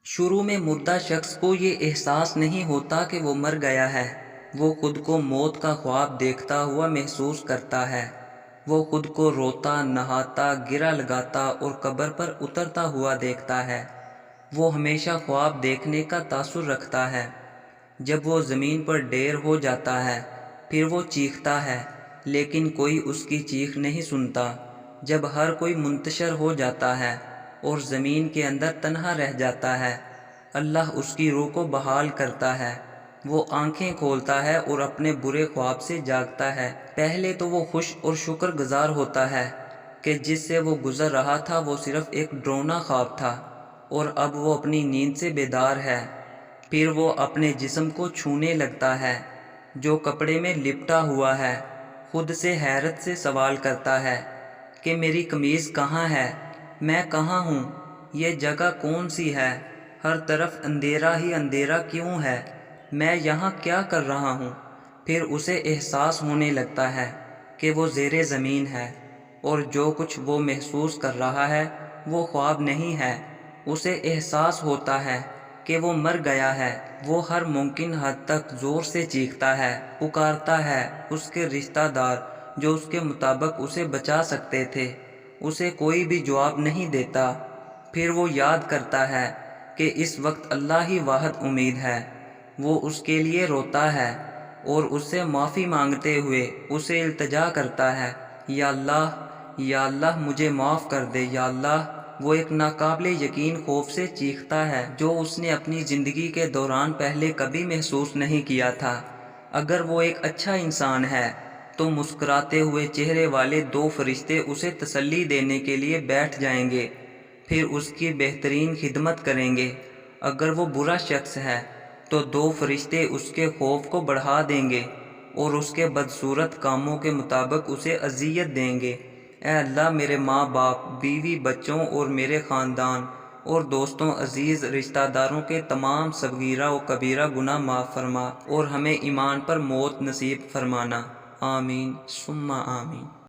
شروع میں مردہ شخص کو یہ احساس نہیں ہوتا کہ وہ مر گیا ہے۔ وہ خود کو موت کا خواب دیکھتا ہوا محسوس کرتا ہے۔ وہ خود کو روتا، نہاتا، گرہ لگاتا اور قبر پر اترتا ہوا دیکھتا ہے۔ وہ ہمیشہ خواب دیکھنے کا تاثر رکھتا ہے۔ جب وہ زمین پر ڈھیر ہو جاتا ہے، پھر وہ چیختا ہے، لیکن کوئی اس کی چیخ نہیں سنتا۔ جب ہر کوئی منتشر ہو جاتا ہے اور زمین کے اندر تنہا رہ جاتا ہے، اللہ اس کی روح کو بحال کرتا ہے۔ وہ آنکھیں کھولتا ہے اور اپنے برے خواب سے جاگتا ہے۔ پہلے تو وہ خوش اور شکر گزار ہوتا ہے کہ جس سے وہ گزر رہا تھا وہ صرف ایک ڈراؤنا خواب تھا، اور اب وہ اپنی نیند سے بیدار ہے۔ پھر وہ اپنے جسم کو چھونے لگتا ہے جو کپڑے میں لپٹا ہوا ہے۔ خود سے حیرت سے سوال کرتا ہے کہ میری قمیض کہاں ہے؟ میں کہاں ہوں؟ یہ جگہ کون سی ہے؟ ہر طرف اندھیرا ہی اندھیرا کیوں ہے؟ میں یہاں کیا کر رہا ہوں؟ پھر اسے احساس ہونے لگتا ہے کہ وہ زیر زمین ہے، اور جو کچھ وہ محسوس کر رہا ہے وہ خواب نہیں ہے۔ اسے احساس ہوتا ہے کہ وہ مر گیا ہے۔ وہ ہر ممکن حد تک زور سے چیختا ہے، پکارتا ہے۔ اس کے رشتہ دار جو اس کے مطابق اسے بچا سکتے تھے، اسے کوئی بھی جواب نہیں دیتا۔ پھر وہ یاد کرتا ہے کہ اس وقت اللہ ہی واحد امید ہے۔ وہ اس کے لیے روتا ہے اور اس سے معافی مانگتے ہوئے اسے التجا کرتا ہے، یا اللہ، یا اللہ مجھے معاف کر دے، یا اللہ۔ وہ ایک ناقابل یقین خوف سے چیختا ہے جو اس نے اپنی زندگی کے دوران پہلے کبھی محسوس نہیں کیا تھا۔ اگر وہ ایک اچھا انسان ہے تو مسکراتے ہوئے چہرے والے دو فرشتے اسے تسلی دینے کے لیے بیٹھ جائیں گے، پھر اس کی بہترین خدمت کریں گے۔ اگر وہ برا شخص ہے تو دو فرشتے اس کے خوف کو بڑھا دیں گے اور اس کے بدصورت کاموں کے مطابق اسے اذیت دیں گے۔ اے اللہ، میرے ماں باپ، بیوی، بچوں اور میرے خاندان اور دوستوں، عزیز رشتہ داروں کے تمام صغیرہ و کبیرہ گناہ معاف فرما اور ہمیں ایمان پر موت نصیب فرمانا۔ آمین ثم آمین۔